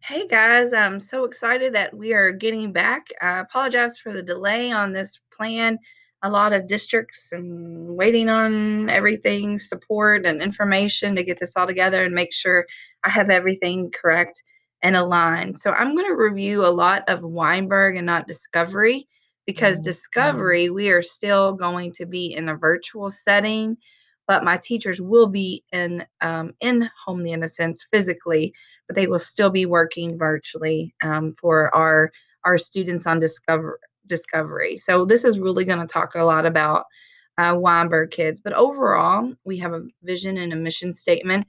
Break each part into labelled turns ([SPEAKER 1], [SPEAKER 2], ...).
[SPEAKER 1] Hey guys, I'm so excited that we are getting back. I apologize for the delay on this plan. A lot of districts and waiting on everything, support and information to get this all together and make sure I have everything correct and aligned. So I'm going to review a lot of Weinberg and not Discovery because Discovery, we are still going to be in a virtual setting, but my teachers will be in home in a sense physically, but they will still be working virtually for our students on Discovery. So this is really going to talk a lot about Weinberg kids. But overall, we have a vision and a mission statement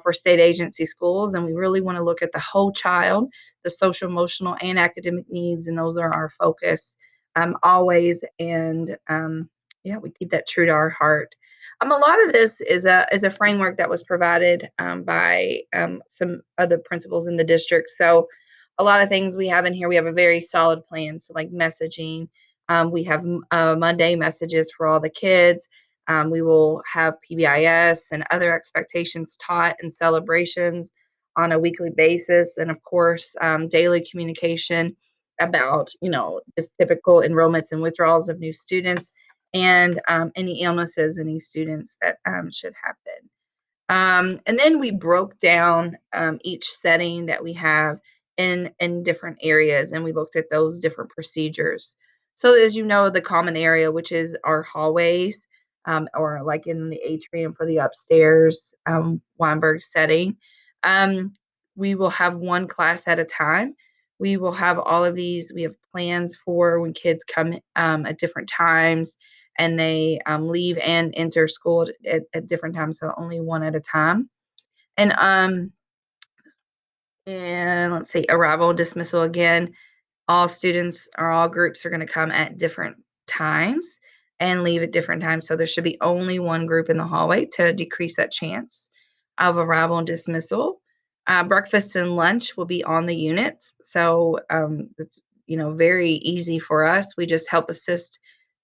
[SPEAKER 1] for state agency schools, and we really want to look at the whole child, the social, emotional, and academic needs, and those are our focus always. And yeah, we keep that true to our heart. A lot of this is a framework that was provided by some other principals in the district. So, a lot of things we have in here. We have a very solid plan. So, like messaging, we have Monday messages for all the kids. We will have PBIS and other expectations taught and celebrations on a weekly basis, and of course, daily communication about just typical enrollments and withdrawals of new students and any illnesses in these students that should happen. And then we broke down each setting that we have in different areas, and we looked at those different procedures. So as you know, the common area, which is our hallways, or like in the atrium for the upstairs Weinberg setting, um, we will have one class at a time. We will have all of these. We have plans for when kids come at different times and they leave and enter school at different times, so only one at a time. And and let's see, arrival and dismissal again. All students or all groups are going to come at different times and leave at different times. So there should be only one group in the hallway to decrease that chance of arrival and dismissal. Breakfast and lunch will be on the units, so it's very easy for us. We just help assist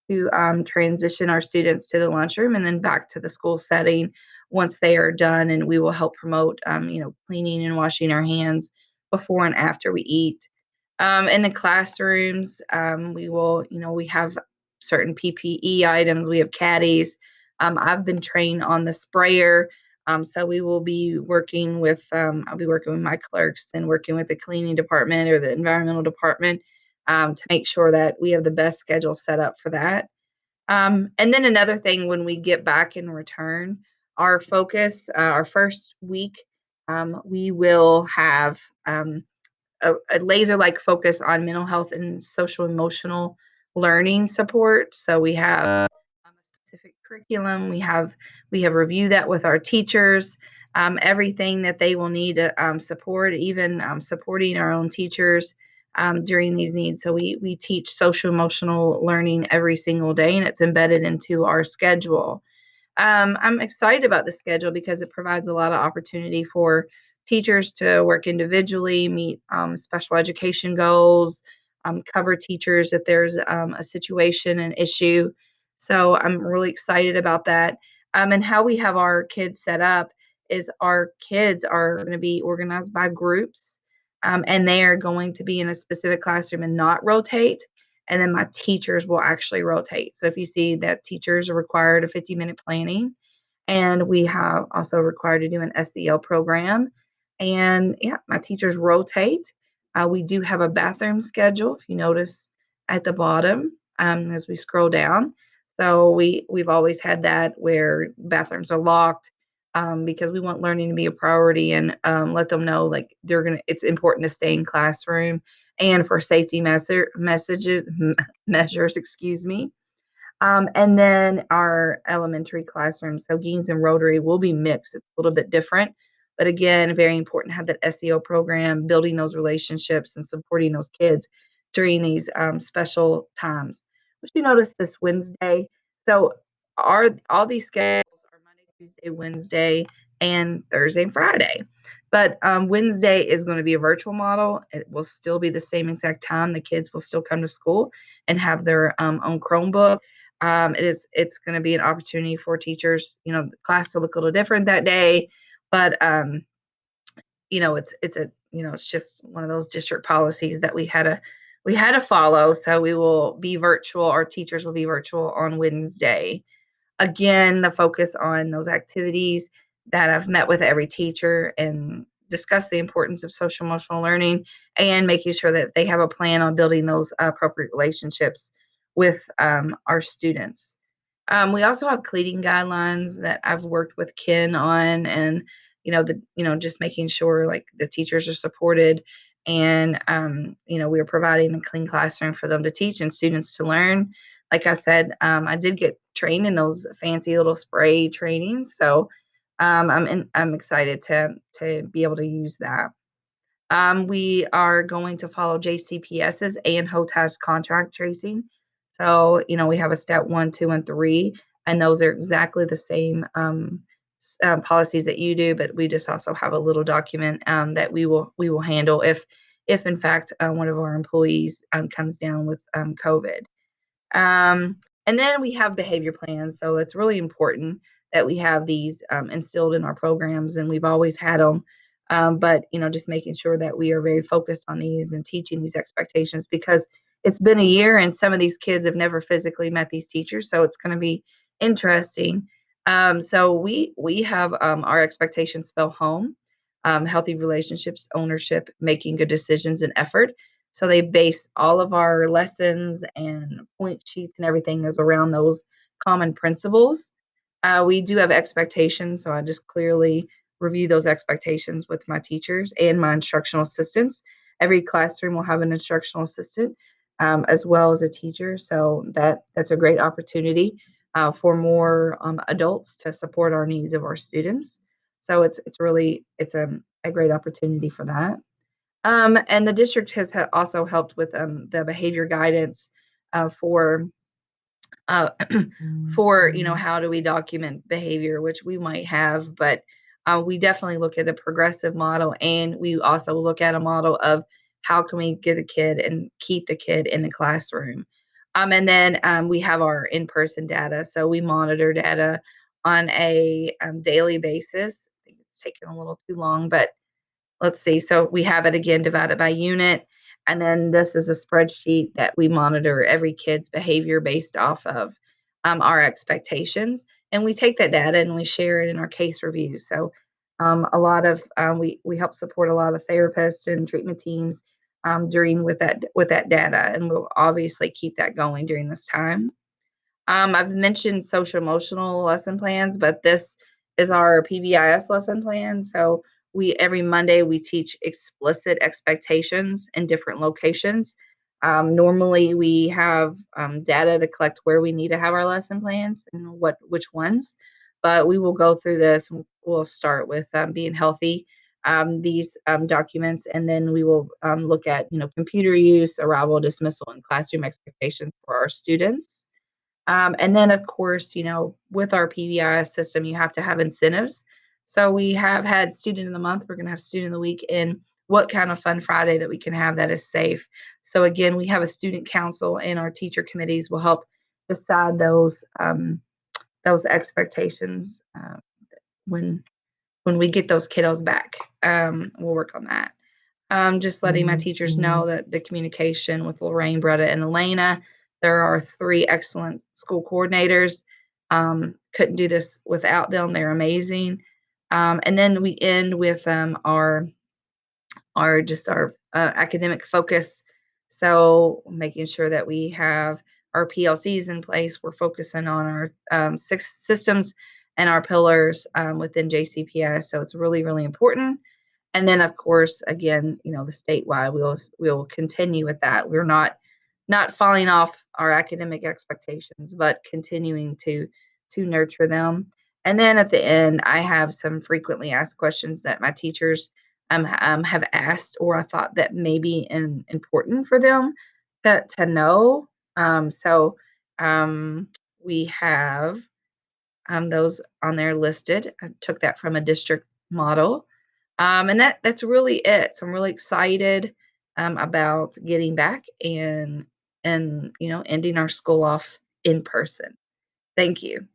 [SPEAKER 1] to transition our students to the lunchroom and then back to the school setting once they are done. And we will help promote, cleaning and washing our hands before and after we eat. In the classrooms, we have certain PPE items. We have caddies. I've been trained on the sprayer. So we will be working with, I'll be working with my clerks and working with the cleaning department or the environmental department to make sure that we have the best schedule set up for that. And then another thing, when we get back in return, our focus, our first week, we will have a laser like focus on mental health and social emotional learning support. So we have a specific curriculum. We have reviewed that with our teachers. Everything that they will need to support, even supporting our own teachers during these needs. So we teach social emotional learning every single day, and it's embedded into our schedule. I'm excited about the schedule because it provides a lot of opportunity for teachers to work individually, meet special education goals, cover teachers if there's a situation, an issue. So I'm really excited about that. And how we have our kids set up is our kids are going to be organized by groups, and they are going to be in a specific classroom and not rotate, and then my teachers will actually rotate. So if you see that teachers are required a 50-minute planning, and we have also required to do an SEL program. And yeah, my teachers rotate. We do have a bathroom schedule, if you notice at the bottom as we scroll down. So we've always had that where bathrooms are locked because we want learning to be a priority and let them know like it's important to stay in classroom and for safety measures, excuse me. And then our elementary classrooms, so Gaines and Rotary, will be mixed. It's a little bit different, but again, very important to have that SEO program, building those relationships and supporting those kids during these special times. Which you notice this Wednesday. So all these schedules are Monday, Tuesday, Wednesday, and Thursday and Friday. But Wednesday is going to be a virtual model. It will still be the same exact time. The kids will still come to school and have their own Chromebook. It's going to be an opportunity for teachers, the class to look a little different that day, but it's a it's just one of those district policies that we had to follow. So we will be virtual. Our teachers will be virtual on Wednesday. Again, the focus on those activities that I've met with every teacher and discussed the importance of social emotional learning and making sure that they have a plan on building those appropriate relationships with our students. We also have cleaning guidelines that I've worked with Ken on, and just making sure like the teachers are supported, and we are providing a clean classroom for them to teach and students to learn. Like I said, I did get trained in those fancy little spray trainings, so I'm excited to be able to use that. We are going to follow JCPS's and HOTAS contract tracing. So, we have a step one, two, and three, and those are exactly the same policies that you do, but we just also have a little document that we will handle if in fact one of our employees comes down with COVID. Um, and then we have behavior plans. So it's really important that we have these instilled in our programs, and we've always had them. But just making sure that we are very focused on these and teaching these expectations, because it's been a year and some of these kids have never physically met these teachers, so it's going to be interesting. So we have our expectations spell home, healthy relationships, ownership, making good decisions, and effort. So they base all of our lessons and point sheets and everything is around those common principles. We do have expectations, so I just clearly review those expectations with my teachers and my instructional assistants. Every classroom will have an instructional assistant, as well as a teacher, so that's a great opportunity for more adults to support our needs of our students. So it's a great opportunity for that. And the district has also helped with the behavior guidance for uh, for how do we document behavior, which we might have, but we definitely look at a progressive model, and we also look at a model of how can we get a kid and keep the kid in the classroom. And then we have our in-person data, so we monitor data on a daily basis. I think it's taken a little too long, but let's see. So we have it again divided by unit. And then this is a spreadsheet that we monitor every kid's behavior based off of our expectations. And we take that data and we share it in our case review. So a lot of we help support a lot of therapists and treatment teams during with that data, and we'll obviously keep that going during this time. I've mentioned social emotional lesson plans, but this is our PBIS lesson plan. So we every Monday we teach explicit expectations in different locations. Normally we have data to collect where we need to have our lesson plans and which ones, but we will go through this. We'll start with being healthy. These documents, and then we will look at computer use, arrival, dismissal, and classroom expectations for our students. And then, of course, with our PBIS system, you have to have incentives. So we have had student of the month. We're going to have student of the week, and what kind of fun Friday that we can have that is safe. So again, we have a student council, and our teacher committees will help decide those expectations when when we get those kiddos back. We'll work on that. Just letting my teachers know that the communication with Lorraine, Bretta, and Elena, there are three excellent school coordinators. Couldn't do this without them. They're amazing. And then we end with our academic focus. So making sure that we have our PLCs in place. We're focusing on our six systems and our pillars within JCPS. So it's really, really important. And then, of course, again, the statewide, we'll continue with that. We're not falling off our academic expectations, but continuing to nurture them. And then at the end, I have some frequently asked questions that my teachers have asked, or I thought that may be important for them to know. So we have those on there listed. I took that from a district model. And that's really it. So I'm really excited about getting back and ending our school off in person. Thank you.